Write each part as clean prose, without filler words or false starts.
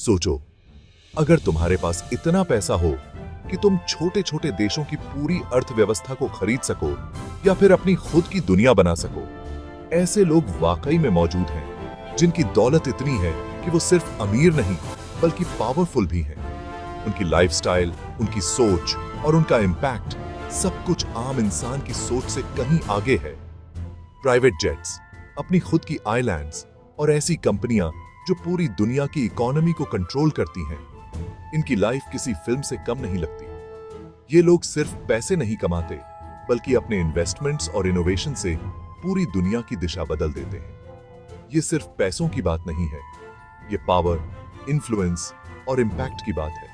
सोचो, अगर तुम्हारे पास इतना पैसा हो कि तुम छोटे छोटे देशों की पूरी अर्थव्यवस्था को खरीद सको या फिर अपनी खुद की दुनिया बना सको, ऐसे लोग वाकई में मौजूद हैं जिनकी दौलत इतनी है कि वो सिर्फ अमीर नहीं बल्कि पावरफुल भी हैं। उनकी लाइफस्टाइल, उनकी सोच और उनका इम्पैक्ट सब कुछ आम इंसान की सोच से कहीं आगे है। प्राइवेट जेट्स, अपनी खुद की आइलैंड्स और ऐसी कंपनियां जो पूरी दुनिया की इकोनॉमी को कंट्रोल करती हैं, इनकी लाइफ किसी फिल्म से कम नहीं लगती। ये लोग सिर्फ पैसे नहीं कमाते बल्कि अपने इन्वेस्टमेंट्स और इनोवेशन से पूरी दुनिया की दिशा बदल देते हैं। ये सिर्फ पैसों की बात नहीं है, ये पावर, इन्फ्लुएंस और इम्पैक्ट की बात है।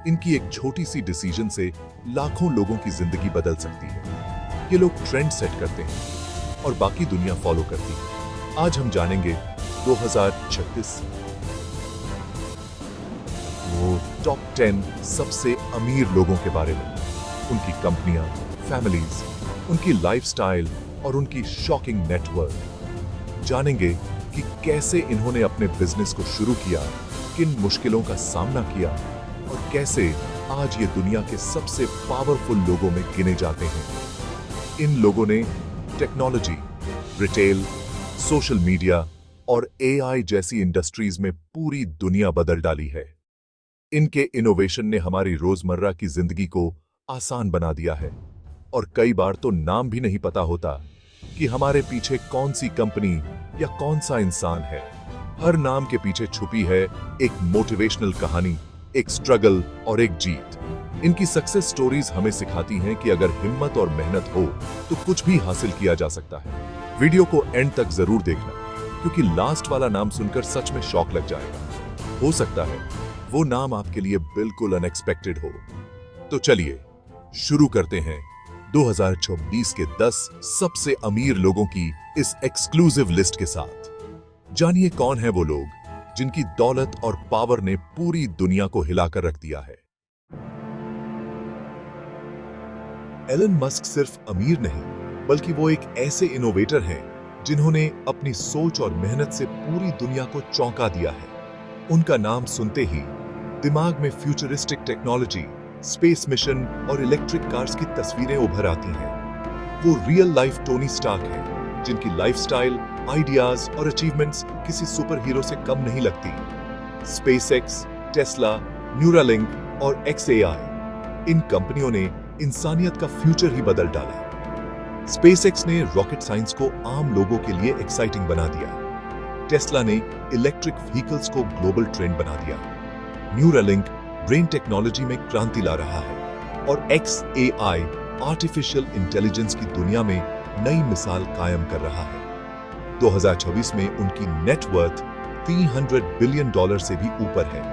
इनकी एक छोटी सी डिसीजन से लाखों लोगों की जिंदगी बदल सकती है। ये लोग ट्रेंड सेट करते हैं और बाकी दुनिया फॉलो करती है। आज हम जानेंगे 2036 वो टॉप 10 सबसे अमीर लोगों के बारे में, उनकी कंपनियां, फैमिलीज, उनकी लाइफस्टाइल और उनकी शॉकिंग नेटवर्क। जानेंगे कि कैसे इन्होंने अपने बिजनेस को शुरू किया, किन मुश्किलों का सामना किया और कैसे आज ये दुनिया के सबसे पावरफुल लोगों में गिने जाते हैं। इन लोगों ने टेक्नोलॉजी, रिटेल, सोशल मीडिया और एआई जैसी इंडस्ट्रीज में पूरी दुनिया बदल डाली है। इनके इनोवेशन ने हमारी रोजमर्रा की जिंदगी को आसान बना दिया है और कई बार तो नाम भी नहीं पता होता कि हमारे पीछे कौन सी कंपनी या कौन सा इंसान है। हर नाम के पीछे छुपी है एक मोटिवेशनल कहानी, एक स्ट्रगल और एक जीत। इनकी सक्सेस स्टोरीज हमें सिखाती हैं कि अगर हिम्मत और मेहनत हो तो कुछ भी हासिल किया जा सकता है। वीडियो को एंड तक जरूर देखना, क्योंकि लास्ट वाला नाम सुनकर सच में शॉक लग जाएगा। हो सकता है वो नाम आपके लिए बिल्कुल अनएक्सपेक्टेड हो। तो चलिए शुरू करते हैं 2026 के 10 सबसे अमीर लोगों की इस एक्सक्लूसिव लिस्ट के साथ। जानिए कौन है वो लोग जिनकी दौलत और पावर ने पूरी दुनिया को हिलाकर रख दिया है। एलन मस्क सिर्फ अमीर नहीं बल्कि वो एक ऐसे इनोवेटर हैं जिन्होंने अपनी सोच और मेहनत से पूरी दुनिया को चौंका दिया है। उनका नाम सुनते ही दिमाग में फ्यूचरिस्टिक टेक्नोलॉजी, स्पेस मिशन और इलेक्ट्रिक कार्स की तस्वीरें उभर आती हैं। वो रियल लाइफ टोनी स्टार्क हैं, जिनकी लाइफस्टाइल, आइडियाज और अचीवमेंट्स किसी सुपर हीरो से कम नहीं लगती। स्पेसएक्स, टेस्ला, न्यूरालिंक और XAI, इन कंपनियों ने इंसानियत का फ्यूचर ही बदल डाला। स्पेसएक्स ने रॉकेट साइंस को आम लोगों के लिए एक्साइटिंग बना दिया। टेस्ला ने इलेक्ट्रिक व्हीकल्स को ग्लोबल ट्रेंड बना दिया। न्यूरालिंक ब्रेन टेक्नोलॉजी में क्रांति ला रहा है और XAI आर्टिफिशियल इंटेलिजेंस की दुनिया में नई मिसाल कायम कर रहा है। 2026 में उनकी नेटवर्थ $300 बिलियन से भी ऊपर है,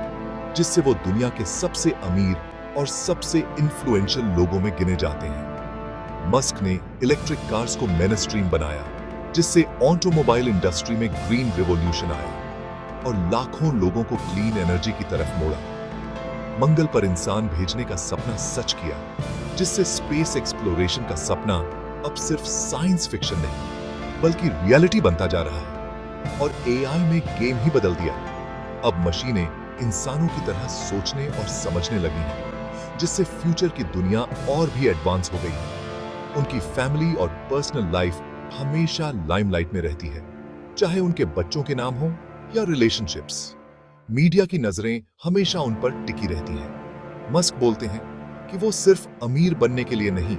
जिससे वो दुनिया के सबसे अमीर और सबसे इन्फ्लुएंशियल लोगों में गिने जाते हैं। मस्क ने इलेक्ट्रिक कार्स को मेनस्ट्रीम बनाया, जिससे ऑटोमोबाइल इंडस्ट्री में ग्रीन रिवॉल्यूशन आया और लाखों लोगों को क्लीन एनर्जी की तरफ मोड़ा। मंगल पर इंसान भेजने का सपना सच किया, जिससे स्पेस एक्सप्लोरेशन का सपना अब सिर्फ साइंस फिक्शन नहीं बल्कि रियलिटी बनता जा रहा है। और एआई ने गेम ही बदल दिया। अब मशीनें इंसानों की तरह सोचने और समझने लगी हैं, जिससे फ्यूचर की दुनिया और भी एडवांस हो गई है। उनकी फैमिली और पर्सनल लाइफ हमेशा लाइमलाइट में रहती है, चाहे उनके बच्चों के नाम हो या रिलेशनशिप्स। मीडिया की नजरें हमेशा उन पर टिकी रहती हैं। मस्क बोलते हैं कि वो सिर्फ अमीर बनने के लिए नहीं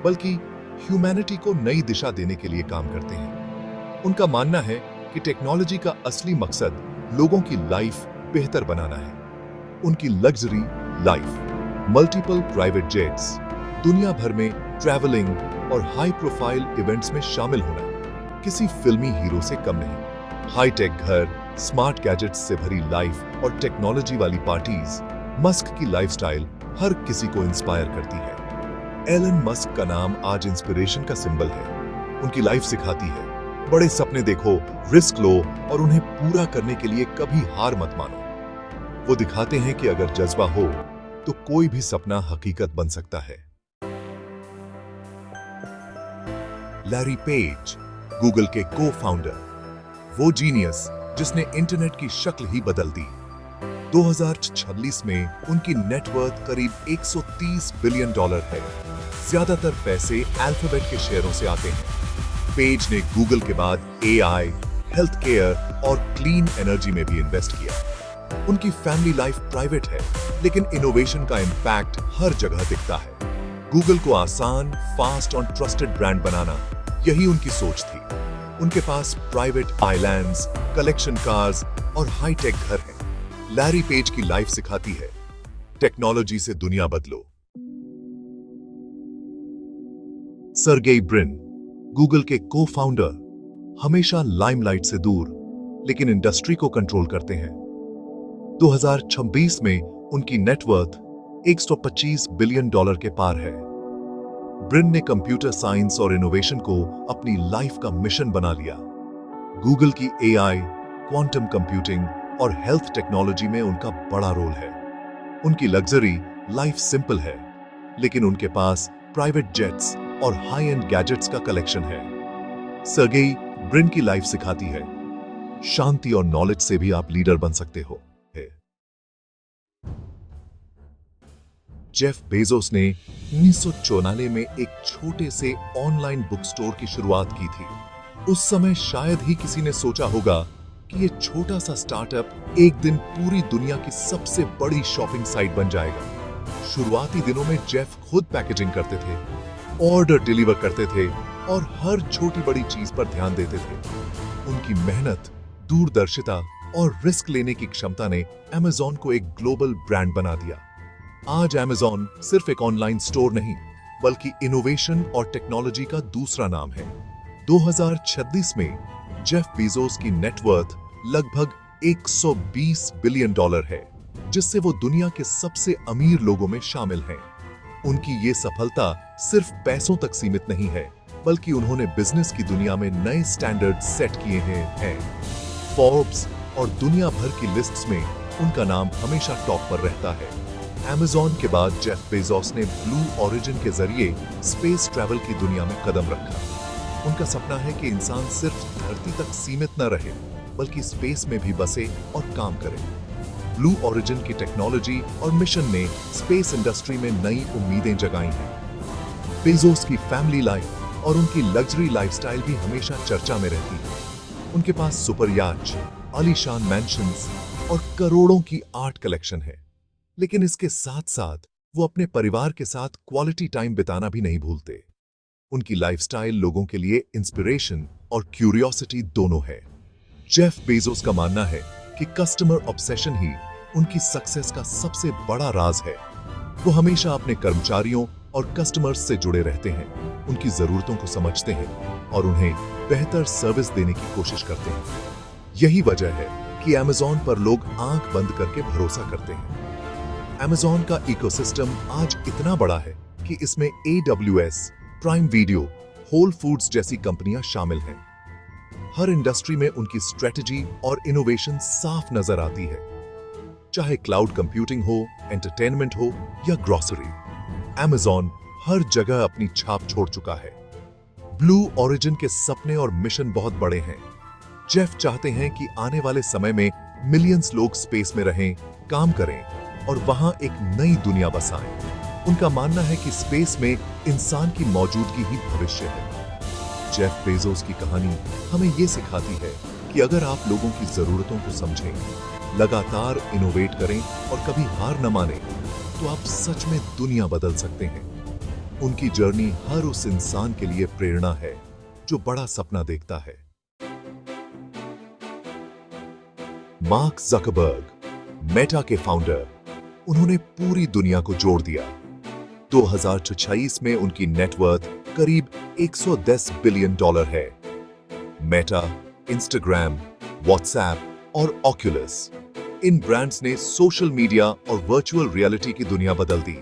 बल्कि ह्यूमैनिटी को नई दिशा देने के लिए काम करते हैं। उनका मानना है कि टेक्नोलॉजी का असली मकसद लोगों की लाइफ बेहतर बनाना है। उनकी luxury life, multiple private jets, दुनिया भर में ट्रैवलिंग और हाई प्रोफाइल इवेंट्स में शामिल होना किसी फिल्मी हीरो से कम नहीं। हाईटेक घर, स्मार्ट गैजेट्स से भरी लाइफ और टेक्नोलॉजी वाली पार्टीज, मस्क की लाइफस्टाइल हर किसी को इंस्पायर करती है। एलन मस्क का नाम आज इंस्पिरेशन का सिंबल है। उनकी लाइफ सिखाती है, बड़े सपने देखो, रिस्क लो और उन्हें पूरा करने के लिए कभी हार मत मानो। वो दिखाते हैं कि अगर जज्बा हो तो कोई भी सपना हकीकत बन सकता है। लैरी पेज, गूगल के को फाउंडर, वो जीनियस जिसने इंटरनेट की शक्ल ही बदल दी। 2046 में उनकी नेटवर्थ करीब $130 बिलियन है। ज्यादातर पैसे अल्फाबेट के शेयरों से आते हैं। पेज ने गूगल के बाद एआई, हेल्थ केयर और क्लीन एनर्जी में भी इन्वेस्ट किया। उनकी फैमिली लाइफ प्राइवेट है, लेकिन इनोवेशन का इंपैक्ट हर जगह दिखता है। गूगल को आसान, फास्ट और ट्रस्टेड ब्रांड बनाना, यही उनकी सोच थी। उनके पास प्राइवेट आइलैंड्स, कलेक्शन कार्स और हाईटेक घर हैं। लैरी पेज की लाइफ सिखाती है, टेक्नोलॉजी से दुनिया बदलो। सर्गेई ब्रिन, गूगल के को फाउंडर, हमेशा लाइमलाइट से दूर, लेकिन इंडस्ट्री को कंट्रोल करते हैं। 2026 में उनकी नेटवर्थ $125 बिलियन के पार है। ब्रिन ने कंप्यूटर साइंस और इनोवेशन को अपनी लाइफ का मिशन बना लिया। गूगल की एआई, क्वांटम कंप्यूटिंग और हेल्थ टेक्नोलॉजी में उनका बड़ा रोल है। उनकी लग्जरी लाइफ सिंपल है, लेकिन उनके पास प्राइवेट जेट्स और हाई एंड गैजेट्स का कलेक्शन है। सर्गेई ब्रिन की लाइफ सिखाती है, शांति और नॉलेज से भी आप लीडर बन सकते हो। जेफ बेजोस ने 1994 में एक छोटे से ऑनलाइन बुक स्टोर की शुरुआत की थी। उस समय शायद ही किसी ने सोचा होगा कि ये छोटा सा स्टार्टअप एक दिन पूरी दुनिया की सबसे बड़ी शॉपिंग साइट बन जाएगा। शुरुआती दिनों में जेफ खुद पैकेजिंग करते थे, ऑर्डर डिलीवर करते थे और हर छोटी बड़ी चीज पर ध्यान देते थे। उनकी मेहनत, दूरदर्शिता और रिस्क लेने की क्षमता ने अमेज़न को एक ग्लोबल ब्रांड बना दिया। आज अमेज़न सिर्फ एक ऑनलाइन स्टोर नहीं, बल्कि इनोवेशन और टेक्नोलॉजी का दूसरा नाम है। 2026 में जेफ बेजोस की नेटवर्थ लगभग $120 बिलियन है, जिससे वो दुनिया के सबसे अमीर लोगों में शामिल हैं। उनकी ये सफलता सिर्फ पैसों तक सीमित नहीं है, बल्कि उन्होंने बिजनेस की दुनिया में नए स्टैंडर्ड सेट किए हैं। फोर्ब्स और दुनिया भर की लिस्ट्स में उनका नाम हमेशा टॉप पर रहता है। अमेज़न के बाद जेफ बेजोस ने ब्लू ओरिजिन के जरिए स्पेस ट्रैवल की दुनिया में कदम रखा। उनका सपना है कि इंसान सिर्फ धरती तक सीमित न रहे, बल्कि स्पेस में भी बसे और काम करे। ब्लू ओरिजिन की टेक्नोलॉजी और मिशन ने स्पेस इंडस्ट्री में नई उम्मीदें जगाई हैं। बेजोस की फैमिली लाइफ और उनकी लग्जरी लाइफस्टाइल भी हमेशा चर्चा में रहती है। उनके पास सुपर याच, आलीशान मैंशंस और करोड़ों की आर्ट कलेक्शन है। लेकिन इसके साथ साथ वो अपने परिवार के साथ क्वालिटी टाइम बिताना भी नहीं भूलते। उनकी लाइफस्टाइल लोगों के लिए इंस्पिरेशन और क्यूरियोसिटी दोनों है। जेफ बेजोस का मानना है कि कस्टमर ऑब्सेशन ही उनकी सक्सेस का सबसे बड़ा राज है। वो हमेशा अपने कर्मचारियों और कस्टमर्स से जुड़े रहते हैं, उनकी जरूरतों को समझते हैं और उन्हें बेहतर सर्विस देने की कोशिश करते हैं। यही वजह है कि अमेज़न पर लोग आंख बंद करके भरोसा करते हैं। अमेज़न का इकोसिस्टम आज इतना बड़ा है कि इसमें AWS, prime video, whole foods जैसी कंपनियां शामिल हैं। हर इंडस्ट्री में उनकी स्ट्रेटजी और इनोवेशन साफ नजर आती है। चाहे क्लाउड कंप्यूटिंग हो, एंटरटेनमेंट हो या ग्रोसरी, अमेज़न हर जगह अपनी छाप छोड़ चुका है। ब्लू ओरिजिन के सपने और मिशन बहुत बड़े हैं। जेफ चाहते हैं कि आने वाले समय में मिलियंस लोग स्पेस में रहें, काम करें और वहां एक नई दुनिया बसाएं। उनका मानना है कि स्पेस में इंसान की मौजूदगी ही भविष्य है। जेफ बेजोस की कहानी हमें यह सिखाती है कि अगर आप लोगों की जरूरतों को समझें, लगातार इनोवेट करें और कभी हार न मानें, तो आप सच में दुनिया बदल सकते हैं। उनकी जर्नी हर उस इंसान के लिए प्रेरणा है जो बड़ा सपना देखता है। मार्क ज़करबर्ग, मेटा के फाउंडर, उन्होंने पूरी दुनिया को जोड़ दिया। 2026 में उनकी नेटवर्थ करीब $110 बिलियन है। मेटा, इंस्टाग्राम, व्हाट्सएप और ऑक्यूलस, इन ब्रांड्स ने सोशल मीडिया और वर्चुअल रियलिटी की दुनिया बदल दी।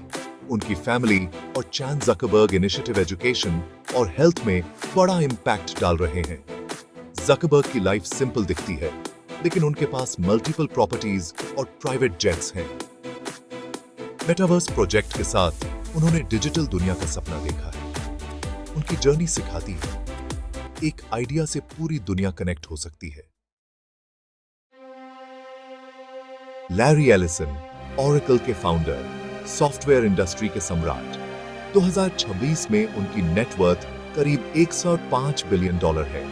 उनकी फैमिली और चैन ज़करबर्ग इनिशिएटिव एजुकेशन और हेल्थ में बड़ा इंपैक्ट डाल रहे हैं। ज़करबर्ग की लाइफ सिंपल दिखती है, लेकिन उनके पास मल्टीपल प्रॉपर्टीज और प्राइवेट जेट्स हैं। मेटावर्स प्रोजेक्ट के साथ उन्होंने डिजिटल दुनिया का सपना देखा है। उनकी जर्नी सिखाती है, एक आइडिया से पूरी दुनिया कनेक्ट हो सकती है। लैरी एलिसन, ओरेकल के फाउंडर, सॉफ्टवेयर इंडस्ट्री के सम्राट। 2026 में उनकी नेटवर्थ करीब $105 बिलियन है।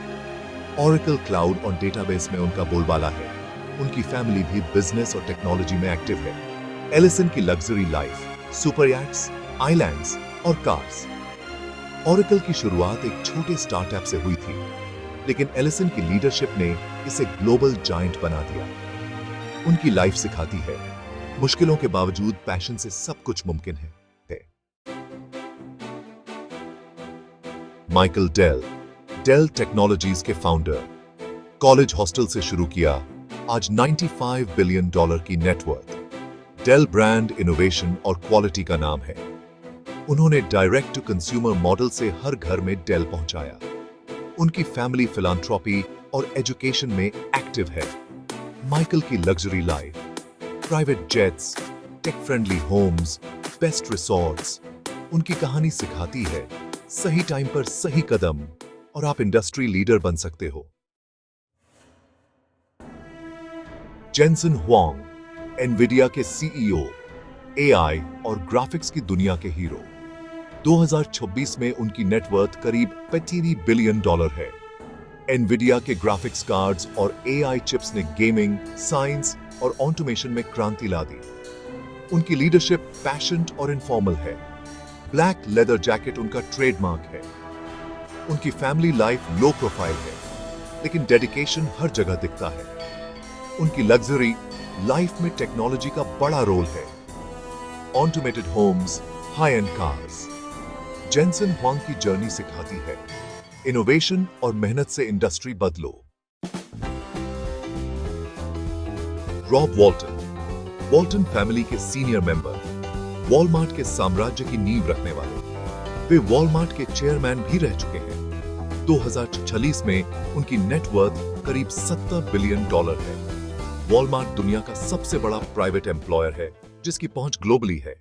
ओरेकल क्लाउड और डेटाबेस में उनका बोलबाला है। उनकी फैमिली भी बिजनेस और टेक्नोलॉजी में एक्टिव है। एलिसन की लग्जरी लाइफ, सुपर याट्स, आइलैंड्स और कार्स। ओरेकल की शुरुआत एक छोटे स्टार्टअप से हुई थी, लेकिन एलिसन की लीडरशिप ने इसे ग्लोबल जायंट बना दिया। उनकी लाइफ सिखाती है, मुश्किलों के बावजूद पैशन से सब कुछ मुमकिन है। माइकल डेल, डेल टेक्नोलॉजीज के फाउंडर, कॉलेज हॉस्टल से शुरू किया, आज $95 बिलियन की नेटवर्थ। डेल ब्रांड, इनोवेशन और क्वालिटी का नाम है। उन्होंने डायरेक्ट टू कंज्यूमर मॉडल से हर घर में डेल पहुंचाया। उनकी फैमिली फिलैंथ्रोपी और एजुकेशन में एक्टिव है। माइकल की luxury life, private jets, tech friendly homes, best resorts. उनकी कहानी सिखाती है, सही टाइम पर सही कदम और आप इंडस्ट्री लीडर बन सकते हो। जेनसन हुआंग, एनविडिया के सीईओ, एआई और ग्राफिक्स की दुनिया के हीरो। 2026 में उनकी नेटवर्थ करीब $50 बिलियन है। एनविडिया के ग्राफिक्स कार्ड्स और एआई चिप्स ने गेमिंग, साइंस और ऑटोमेशन में क्रांति ला दी। उनकी लीडरशिप पैशनेट और इनफॉर्मल है। ब्लैक लेदर जैकेट उनका ट्रेडमार्क है। उनकी फैमिली लाइफ लो प्रोफाइल है, लेकिन डेडिकेशन हर जगह दिखता है। उनकी लग्जरी लाइफ में टेक्नोलॉजी का बड़ा रोल है। Automated homes, high end cars. Jensen Huang की जर्नी सिखाती है, इनोवेशन और मेहनत से इंडस्ट्री बदलो। रॉब वॉल्टन, वॉल्टन फैमिली के सीनियर मेंबर, वॉलमार्ट के साम्राज्य की नींव रखने वाले। वे वॉलमार्ट के चेयरमैन भी रह चुके हैं। 2046 में उनकी नेटवर्थ करीब $70 बिलियन है। वॉलमार्ट दुनिया का सबसे बड़ा प्राइवेट एम्प्लॉयर है, जिसकी पहुंच ग्लोबली है।